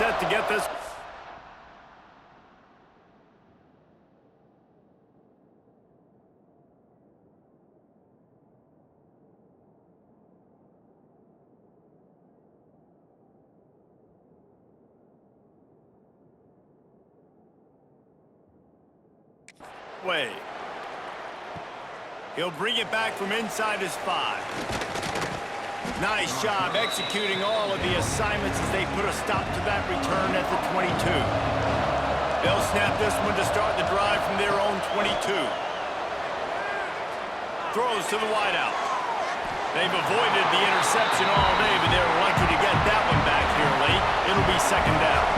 set to get this. Way. He'll bring it back from inside his 5. Nice job executing all of the assignments as they put a stop to that return at the 22. They'll snap this one to start the drive from their own 22. Throws to the wideout. They've avoided the interception all day, but they're lucky to get that one back here late. It'll be second down.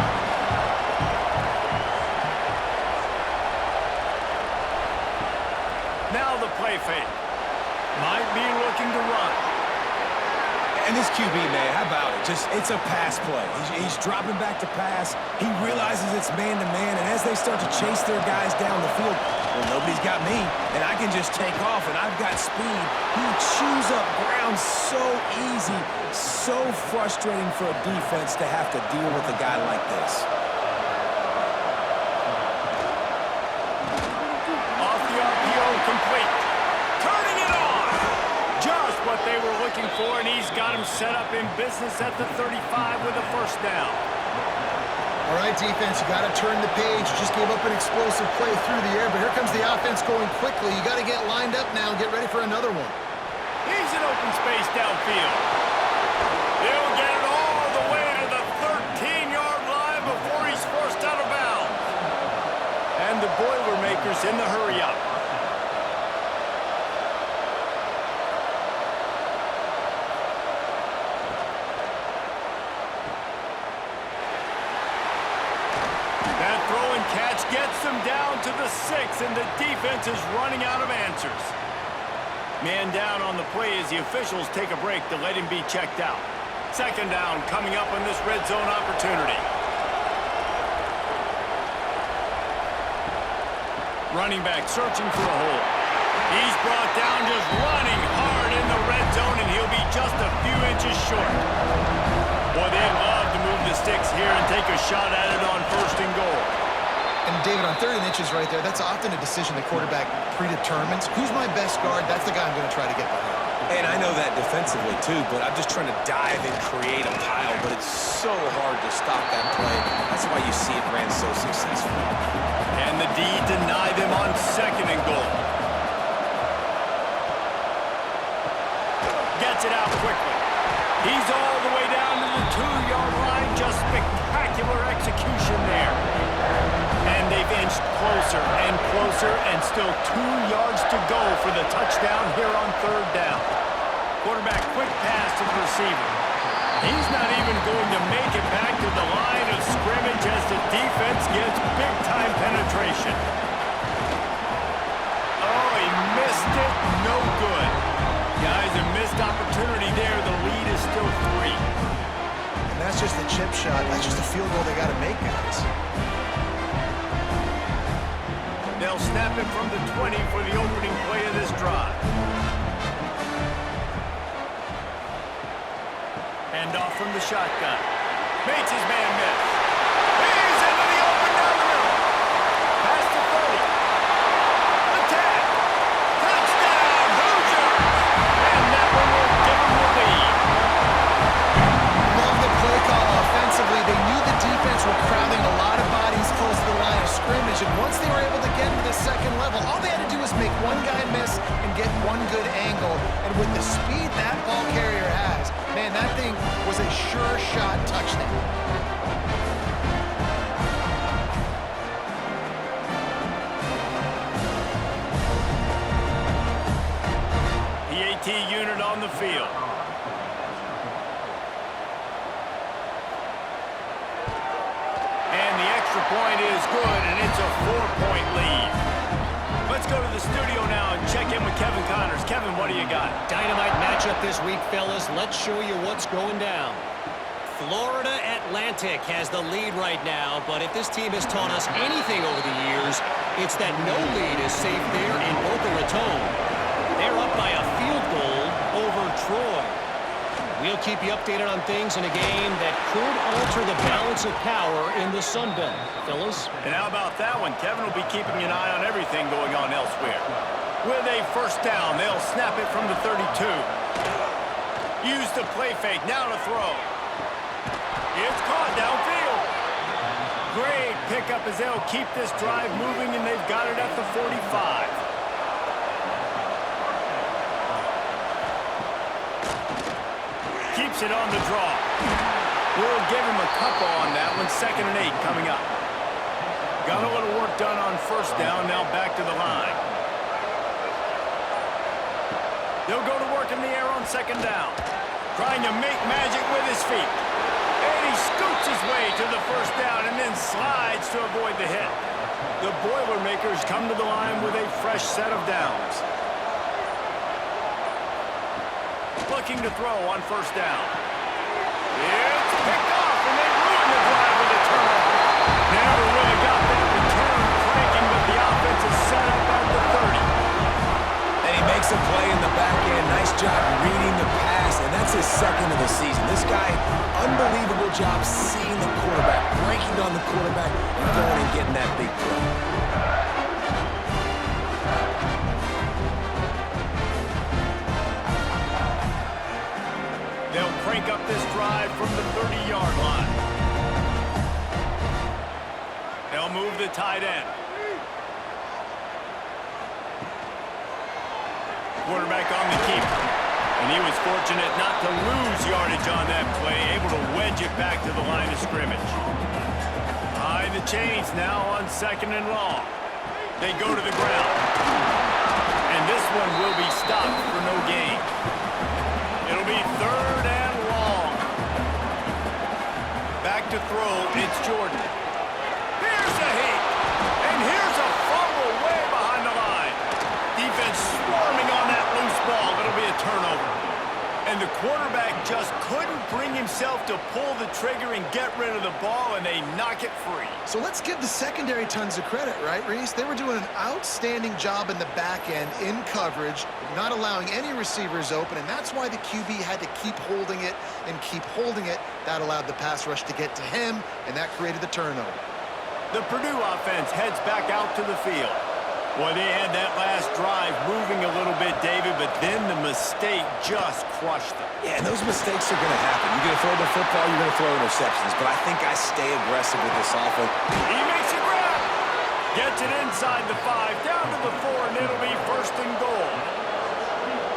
Now the play fake. Might be looking to run. And this QB, man, how about it? It's a pass play. He's dropping back to pass. He realizes it's man-to-man, and as they start to chase their guys down the field, well, nobody's got me, and I can just take off, and I've got speed. He chews up ground so easy, so frustrating for a defense to have to deal with a guy like this. Off the RPO, complete. Turning it on. Just what they were looking for, and he's got him set up in business at the 35 with a first down. All right, defense, you got to turn the page. You just gave up an explosive play through the air, but here comes the offense going quickly. You got to get lined up now and get ready for another one. He's in open space downfield. He'll get it all the way to the 13-yard line before he's forced out of bounds. And the Boilermakers in the hurry-up. Catch gets them down to the 6, and the defense is running out of answers. Man down on the play as the officials take a break to let him be checked out. Second down coming up on this red zone opportunity. Running back searching for a hole. He's brought down just running hard in the red zone, and he'll be just a few inches short. Boy, they'd love to move the sticks here and take a shot at it on first and goal. And David, on 3rd and inches right there, that's often a decision the quarterback predetermines. Who's my best guard? That's the guy I'm going to try to get behind. And I know that defensively, too, but I'm just trying to dive and create a pile, but it's so hard to stop that play. That's why you see it ran so successfully. And the D deny them on 2nd and goal. Gets it out quickly. He's all the way down to the 2-yard line. Just spectacular execution there. And they've inched closer and closer, and still 2 yards to go for the touchdown here on 3rd down. Quarterback quick pass to the receiver. He's not even going to make it back to the line of scrimmage as the defense gets big-time penetration. Oh, he missed it. No good. Guys, a missed opportunity there. The lead is still 3. And that's just a chip shot. That's just a field goal they got to make, guys. They'll snap it from the 20 for the opening play of this drive. Hand off from the shotgun. Makes his man miss. He's into the open down the middle. Pass to 30. Attack. Touchdown, Hoosiers. And that one will give them the lead. Love the play call offensively. They knew the defense were crowding a lot of bodies close to the line of scrimmage, and once they were able to get to the 2nd level, all they had to do was make one guy miss and get one good angle. And with the speed that ball carrier has, man, that thing was a sure shot touchdown. PAT unit on the field. And the extra point is good, and it's a 4-point lead. Let's go to the studio now and check in with Kevin Connors. Kevin, what do you got? Dynamite matchup this week, fellas. Let's show you what's going down. Florida Atlantic has the lead right now, but if this team has taught us anything over the years, it's that no lead is safe there in Boca Raton. They're up by a field goal over Troy. We'll keep you updated on things in a game that could alter the balance of power in the Sun Belt. Fellas? And how about that one? Kevin will be keeping an eye on everything going on elsewhere. With a first down, they'll snap it from the 32. Use the play fake, now to throw. It's caught downfield. Great pickup as they'll keep this drive moving, and they've got it at the 45. Keeps it on the draw. We'll give him a couple on that one. 2nd and 8 coming up. Got a little work done on first down, now back to the line. They'll go to work in the air on 2nd down. Trying to make magic with his feet. And he scoots his way to the first down and then slides to avoid the hit. The Boilermakers come to the line with a fresh set of downs. Looking to throw on first down. It's picked off, and they ruin the drive with a turnover. Never really got that return cranking, but the offense is set up at the 30. And he makes a play in the back end. Nice job reading the pass, and that's his 2nd of the season. This guy, unbelievable job seeing the quarterback, breaking on the quarterback, and going and getting that big play. They'll crank up this drive from the 30-yard line. They'll move the tight end. Quarterback on the keeper. And he was fortunate not to lose yardage on that play, able to wedge it back to the line of scrimmage. Behind the chains now on 2nd and long. They go to the ground. And this one will be stopped for no gain. It'll be 3rd and long. Back to throw, it's Jordan. Here's a hit. And here's a fumble way behind the line. Defense swarming on that loose ball. It'll be a turnover. And the quarterback just couldn't bring himself to pull the trigger and get rid of the ball, and they knock it free. So let's give the secondary tons of credit, right, Reese? They were doing an outstanding job in the back end, in coverage, not allowing any receivers open, and that's why the QB had to keep holding it and keep holding it. That allowed the pass rush to get to him, and that created the turnover. The Purdue offense heads back out to the field. Boy, they had that last drive moving a little bit, David, but then the mistake just crushed them. Yeah, and those mistakes are going to happen. You're going to throw the football, you're going to throw interceptions. But I think I stay aggressive with this offense. He makes a grab. Gets it inside the 5, down to the 4, and it'll be 1st and goal.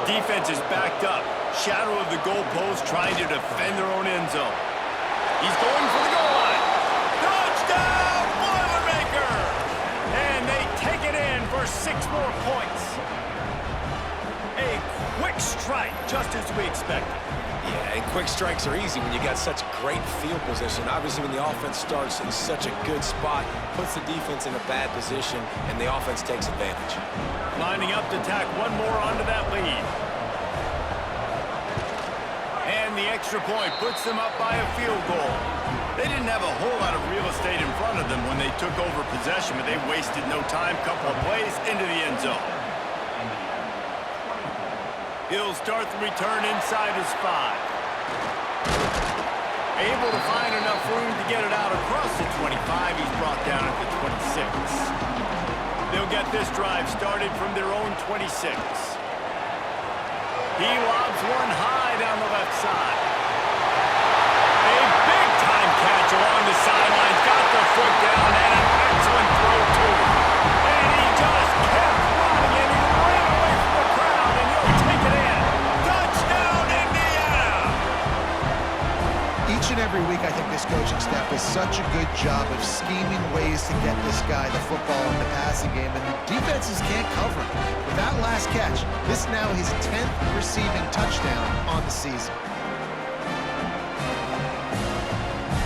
Defense is backed up. Shadow of the goalpost trying to defend their own end zone. He's going for the goal line. Touchdown, Boilermaker! And they take it in for 6 more points. A quick strike, just as we expected. Yeah, and quick strikes are easy when you got such great field position. Obviously, when the offense starts in such a good spot, puts the defense in a bad position, and the offense takes advantage. Lining up to tack one more onto that lead. And the extra point puts them up by a field goal. They didn't have a whole lot of real estate in front of them when they took over possession, but they wasted no time. Couple of plays into the end zone. He'll start the return inside his 5. Able to find enough room to get it out across the 25. He's brought down at the 26. They'll get this drive started from their own 26. He lobs one high down the left side. A big-time catch along the sidelines. Got the foot down and an excellent throw, too. And he just kept running, and he ran away from the crowd, and he'll take it in. Touchdown, Indiana! Each and every week, I think this coaching staff does such a good job of scheming ways to get this guy the football in the passing game, and defenses can't cover him. With that last catch, this is now his 10th receiving touchdown on the season.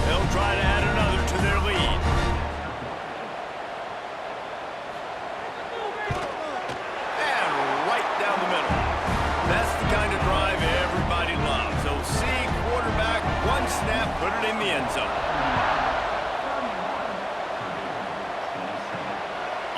They'll try to add another to their lead. And right down the middle. That's the kind of drive everybody loves. So see quarterback, one snap, put it in the end zone.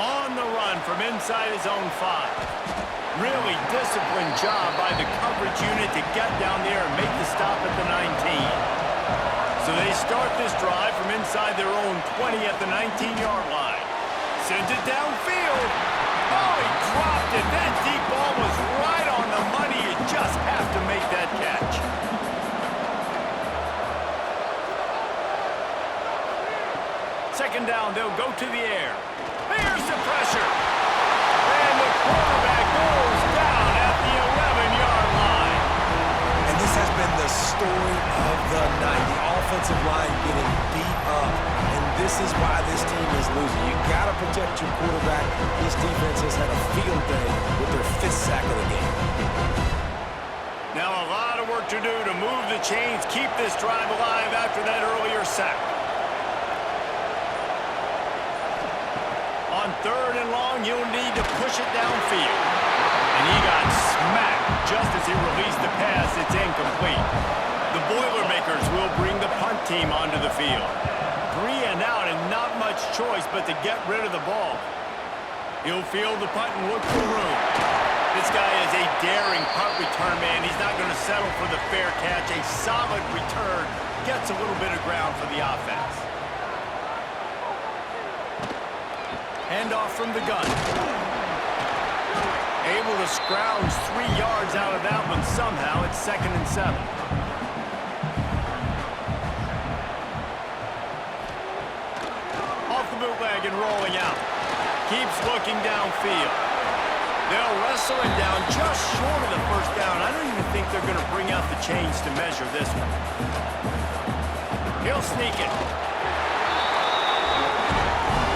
On the run from inside his own 5. Really disciplined job by the coverage unit to get down there and make the stop at the 19. So they start this drive from inside their own 20 at the 19-yard line. Sends it downfield. Oh, he dropped it. That deep ball was right on the money. You just have to make that catch. Second down, they'll go to the air. Here's the pressure. And the quarterback goes down at the 11-yard line. And this has been the story of the night. The offensive line getting beat up. And this is why this team is losing. You got to protect your quarterback. This defense has had a field day with their 5th sack of the game. Now a lot of work to do to move the chains, keep this drive alive after that earlier sack. On 3rd and long, you'll need to push it downfield. And he got smacked just as he released the pass. It's incomplete. The Boilermakers will bring the punt team onto the field. 3 and out and not much choice but to get rid of the ball. He'll field the punt and look for room. This guy is a daring punt return man. He's not going to settle for the fair catch. A solid return gets a little bit of ground for the offense. Handoff from the gun. Able to scrounge 3 yards out of that one somehow. It's 2nd and 7. Off the bootleg and rolling out. Keeps looking downfield. They'll wrestle him down just short of the first down. I don't even think they're going to bring out the chains to measure this one. He'll sneak it.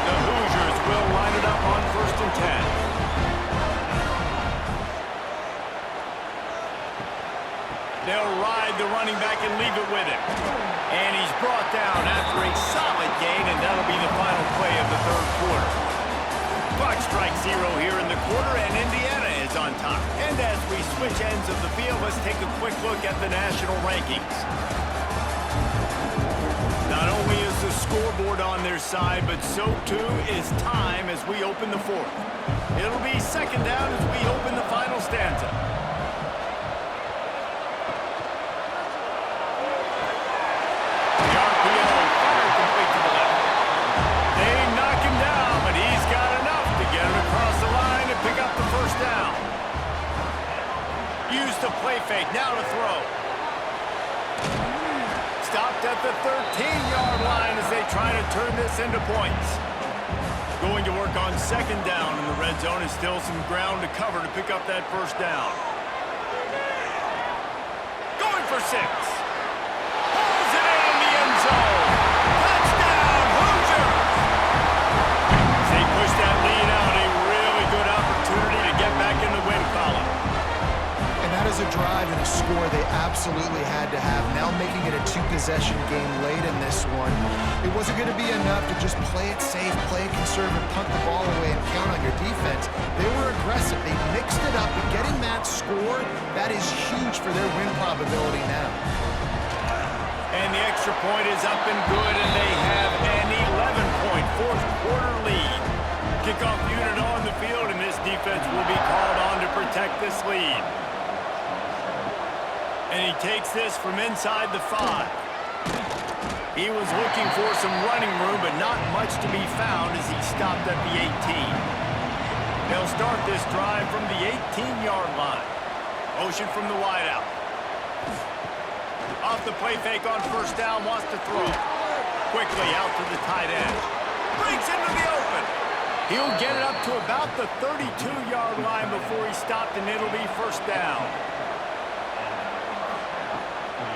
The Hoosiers will line it up on 1st and 10. They'll ride the running back and leave it with him. And he's brought down after a solid gain, and that'll be the final play of the 3rd quarter. Clock strikes 0 here in the quarter, and Indiana is on top. And as we switch ends of the field, let's take a quick look at the national rankings. Not only is the scoreboard on their side, but so too is time as we open the 4th. It'll be 2nd down as we open the final stanza. The RPO fired complete to the left. They knock him down, but he's got enough to get him across the line and pick up the 1st down. Use the play fake, now to throw. Stopped at the 13-yard line as they try to turn this into points. Going to work on 2nd down in the red zone is still some ground to cover to pick up that 1st down. Going for 6. Pulls it in the end zone. Touchdown, Hoosiers! As they push that lead out, a really good opportunity to get back in the win column. And that is a drive and a score they absolutely had to have. Now making it a 2-possession game late in this one. It wasn't going to be enough to just play it safe, play it conservative, punt the ball away, and count on your defense. They were aggressive. They mixed it up, and getting that score, that is huge for their win probability now. And the extra point is up and good, and they have an 11-point 4th quarter lead. Kickoff unit on the field, and this defense will be called on to protect this lead. And he takes this from inside the 5. He was looking for some running room, but not much to be found as he stopped at the 18. They'll start this drive from the 18-yard line. Motion from the wideout. Off the play fake on 1st down, wants to throw. Quickly out to the tight end. Breaks into the open. He'll get it up to about the 32-yard line before he stopped, and it'll be 1st down.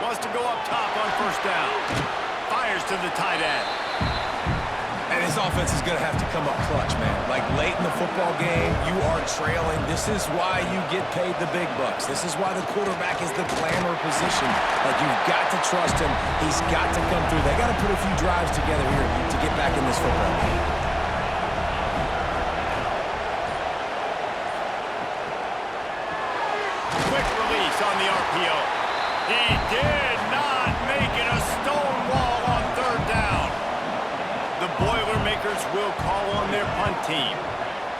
Wants to go up top on 1st down. Fires to the tight end. And his offense is going to have to come up clutch, man. Like, late in the football game, you are trailing. This is why you get paid the big bucks. This is why the quarterback is the glamour position. Like, you've got to trust him. He's got to come through. They got to put a few drives together here to get back in this football game. Quick release on the RPO. He did not make it a stone wall on 3rd down. The Boilermakers will call on their punt team.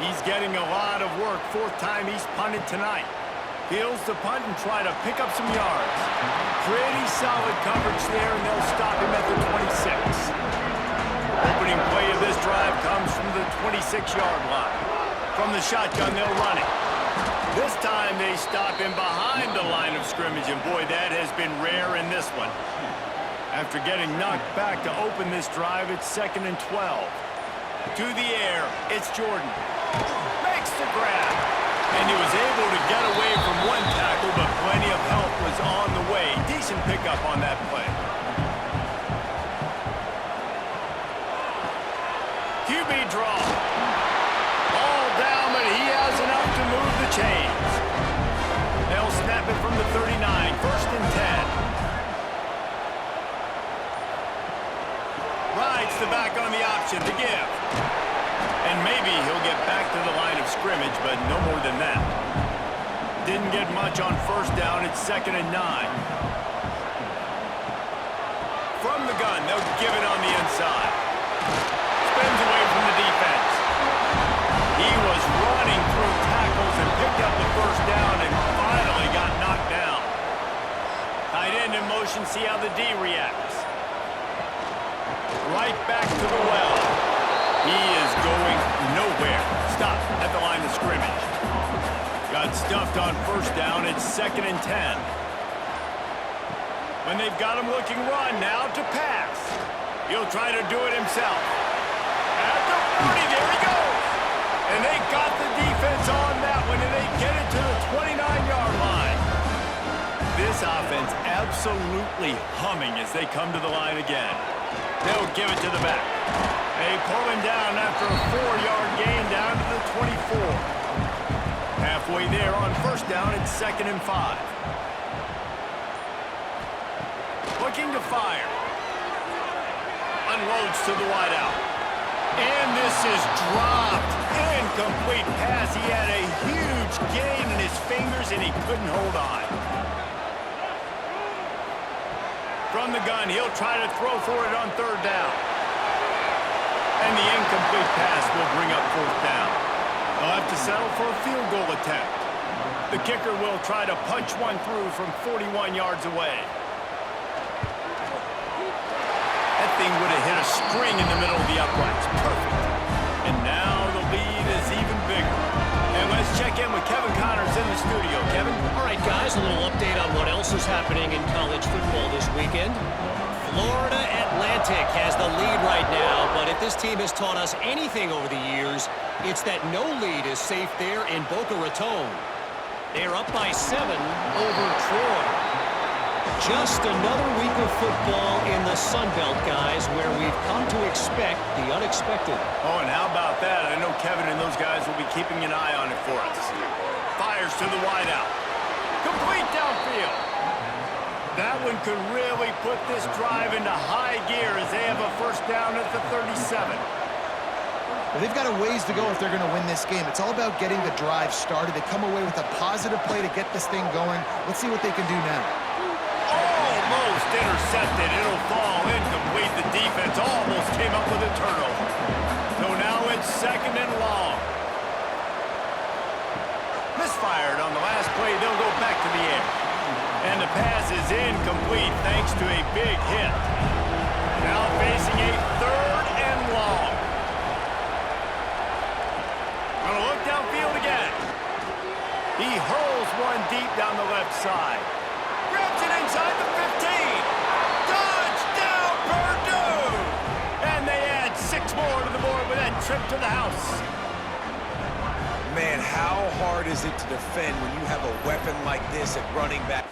He's getting a lot of work. Fourth time he's punted tonight. Feels the punt and try to pick up some yards. Pretty solid coverage there, and they'll stop him at the 26. Opening play of this drive comes from the 26-yard line. From the shotgun, they'll run it. This time they stop him behind the line of scrimmage, and boy, that has been rare in this one. After getting knocked back to open this drive, it's 2nd and 12. To the air, it's Jordan. Makes the grab. And he was able to get away from one tackle, but plenty of help was on the way. Decent pickup on that play. QB draw. Ball down, but he has enough to move the chains. They'll snap it from the 39, 1st and 10. Rides the back on the option to give. And maybe he'll get back to the line of scrimmage, but no more than that. Didn't get much on 1st down. It's 2nd and 9. From the gun, they'll give it on the inside. Spins away from the defense. He was running through tackles and picked up the 1st down and finally got knocked down. Tight end in motion, see how the D reacts. Right back to the well. He is going nowhere. Stop at the line of scrimmage. Got stuffed on 1st down. It's 2nd and 10. When they've got him looking run, now to pass. He'll try to do it himself. At the 40, there he goes. And they got the defense on that one, and they get it to the 29-yard line. This offense absolutely humming as they come to the line again. They'll give it to the back. They pull him down after a 4-yard gain down to the 24. Halfway there on 1st down, it's 2nd and 5. Looking to fire. Unloads to the wideout. And this is dropped. Incomplete pass. He had a huge gain in his fingers, and he couldn't hold on. From the gun, he'll try to throw for it on 3rd down. And the incomplete pass will bring up 4th down. They'll have to settle for a field goal attempt. The kicker will try to punch one through from 41 yards away. That thing would have hit a string in the middle of the uprights. Perfect. And now the lead is even bigger. And let's check in with Kevin Connors in the studio. Kevin? All right, guys, a little update on what else is happening in college football this weekend. Florida Atlantic has the lead right now, but if this team has taught us anything over the years, it's that no lead is safe there in Boca Raton. They're up by 7 over Troy. Just another week of football in the Sun Belt, guys, where we've come to expect the unexpected. Oh, and how about that? I know Kevin and those guys will be keeping an eye on it for us. Fires to the wideout. Complete downfield. That one could really put this drive into high gear as they have a 1st down at the 37. Well, they've got a ways to go if they're going to win this game. It's all about getting the drive started. They come away with a positive play to get this thing going. Let's see what they can do now. Almost intercepted. It'll fall incomplete. The defense almost came up with a turnover. So now it's 2nd and long. Misfired on the last play. They'll go back to the air. And the pass is incomplete thanks to a big hit. Now facing a 3rd and long. Gonna look downfield again. He hurls one deep down the left side. Grabs it inside the 15. Touchdown, Purdue! And they add 6 more to the board with that trip to the house. Man, how hard is it to defend when you have a weapon like this at running back?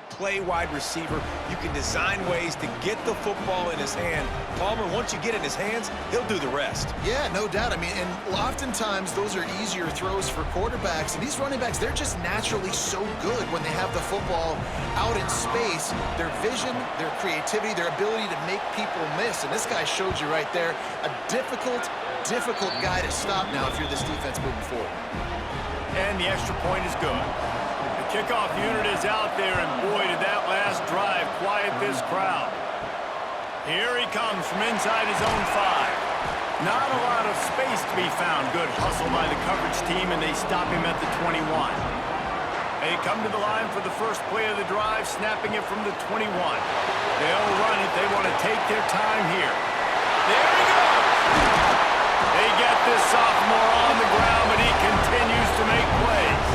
Play wide receiver. You can design ways to get the football in his hand. Palmer, once you get it in his hands, he'll do the rest. Yeah, no doubt. I mean, and oftentimes those are easier throws for quarterbacks. And these running backs, they're just naturally so good when they have the football out in space. Their vision, their creativity, their ability to make people miss. And this guy showed you right there, a difficult guy to stop now if you're this defense moving forward. and the extra point is good. The kickoff unit is out there, and boy, did that last drive quiet this crowd. Here he comes from inside his own 5. Not a lot of space to be found. Good hustle by the coverage team, and they stop him at the 21. They come to the line for the first play of the drive, snapping it from the 21. They'll run it. They want to take their time here. There he goes! They get this sophomore on the ground, but he continues to make plays.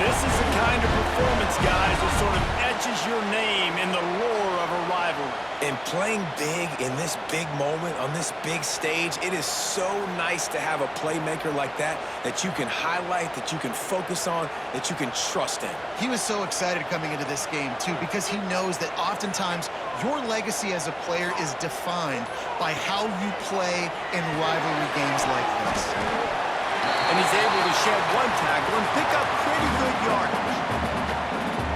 This is the kind of performance, guys, that sort of etches your name in the lore of a rivalry. And playing big in this big moment, on this big stage, it is so nice to have a playmaker like that you can highlight, that you can focus on, that you can trust in. He was so excited coming into this game, too, because he knows that oftentimes your legacy as a player is defined by how you play in rivalry games like this. And he's able to shed one tackle and pick up pretty good yardage.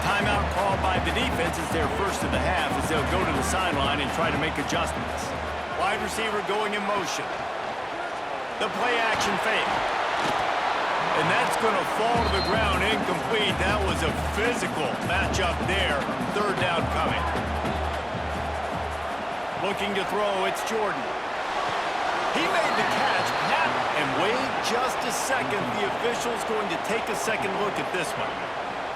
Timeout called by the defense is their first of the half as they'll go to the sideline and try to make adjustments. Wide receiver going in motion. The play action fake. And that's going to fall to the ground incomplete. That was a physical matchup there. Third down coming. Looking to throw, it's Jordan. He made the catch, and wait just a second. The official's going to take a second look at this one.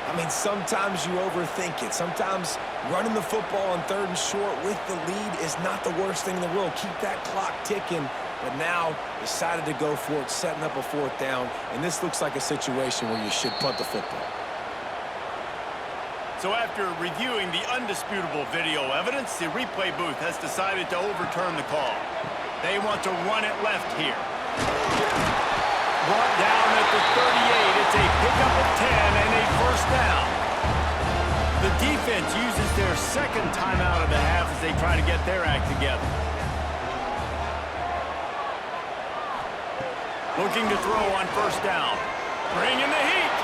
I mean, sometimes you overthink it. Sometimes running the football on 3rd and short with the lead is not the worst thing in the world. Keep that clock ticking. But now decided to go for it, setting up a 4th down. And this looks like a situation where you should punt the football. So after reviewing the undisputable video evidence, the replay booth has decided to overturn the call. They want to run it left here. Brought down at the 38. It's a pickup of 10 and a first down. The defense uses their second timeout of the half as they try to get their act together. Looking to throw on first down. Bringing the heat.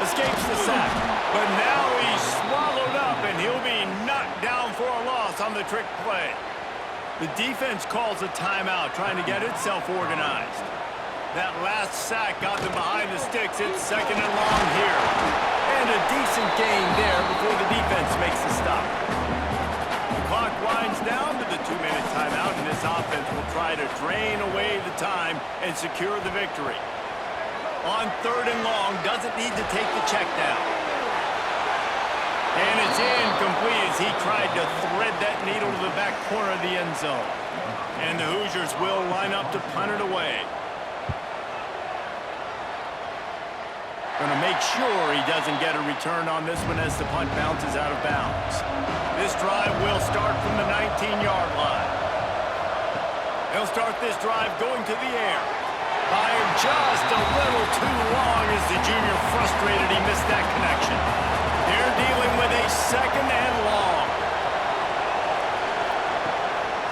Escapes the sack. But now he's swallowed up, and he'll be knocked down for a loss on the trick play. The defense calls a timeout, trying to get itself organized. That last sack got them behind the sticks. It's 2nd and long here. And a decent gain there before the defense makes the stop. The clock winds down to the 2-minute timeout, and this offense will try to drain away the time and secure the victory. On 3rd and long, doesn't need to take the check down. And it's incomplete as he tried to thread that needle to the back corner of the end zone. And the Hoosiers will line up to punt it away. Going to make sure he doesn't get a return on this one as the punt bounces out of bounds. This drive will start from the 19-yard line. They'll start this drive going to the air. Fired just a little too long as the junior frustrated he missed that connection. They're dealing with a 2nd and long.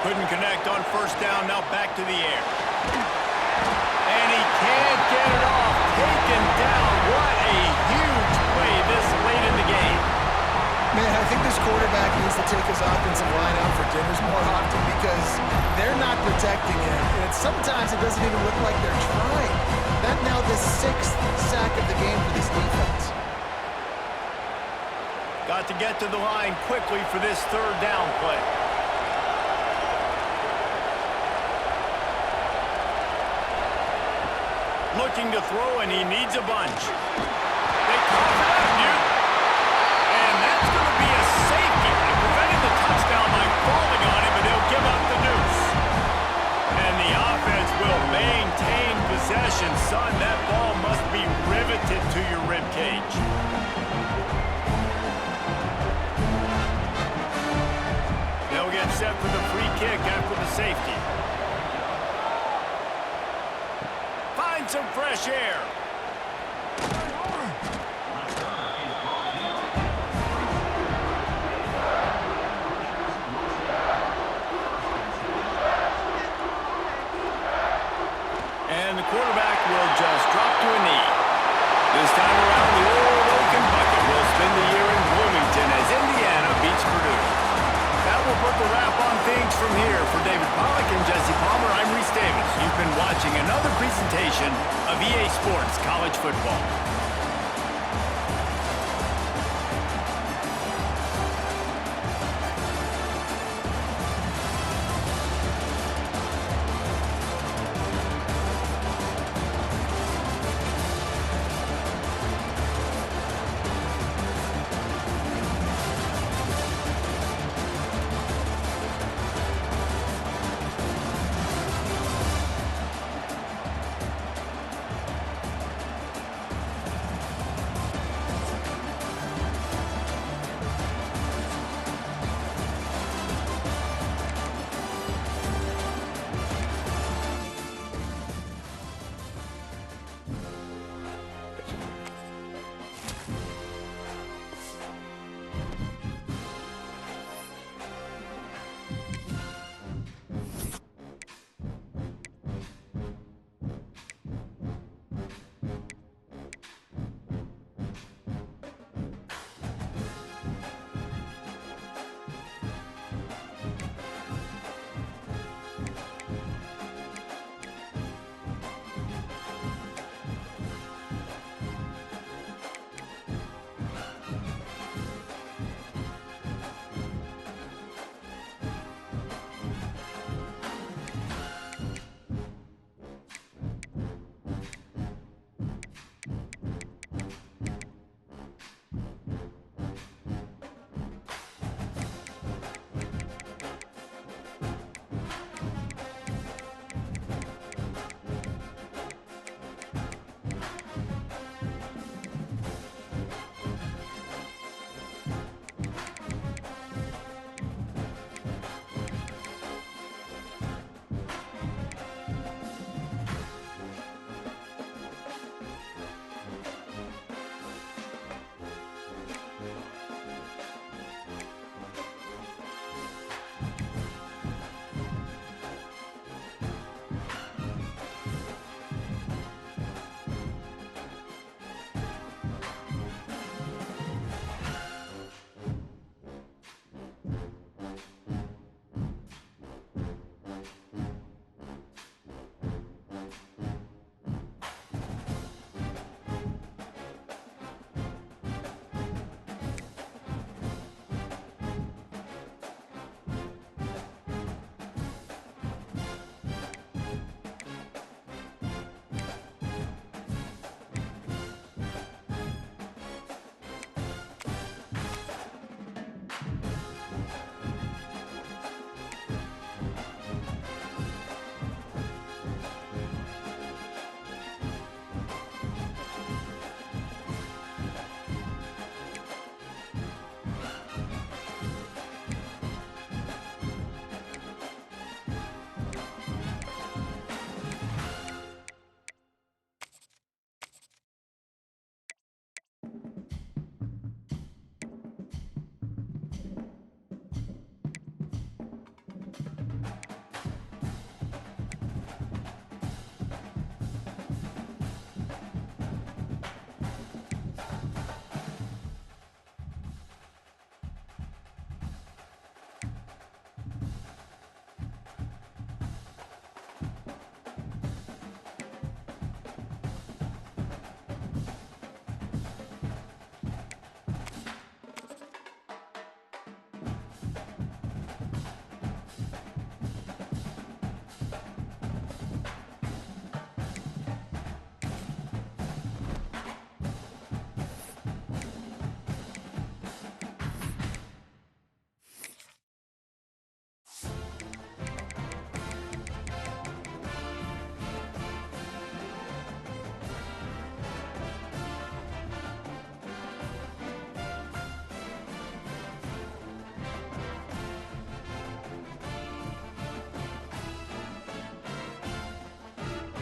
Couldn't connect on first down, now back to the air. And he can't get it off. Taken down. What a huge play this late in the game. Man, I think this quarterback needs to take his offensive line out for dinners more often because they're not protecting him. And sometimes it doesn't even look like they're trying. That now the 6th sack of the game for this defense. Got to get to the line quickly for this 3rd down play. Looking to throw, and he needs a bunch. They call it out, Newt. And that's going to be a safety. Preventing the touchdown by falling on him, but he'll give up the deuce. And the offense will maintain possession. Son, that ball must be riveted to your ribcage. They'll get set for the free kick after the safety. Find some fresh air. And the quarterback will just drop to a knee. This time around, the old Oaken Bucket will spend the year in Bloomington as Indiana beats Purdue. That will put the wrap on things from here. For David Pollack and Jesse Palmer, I'm Reese Davis. You've been watching another presentation of EA Sports College Football.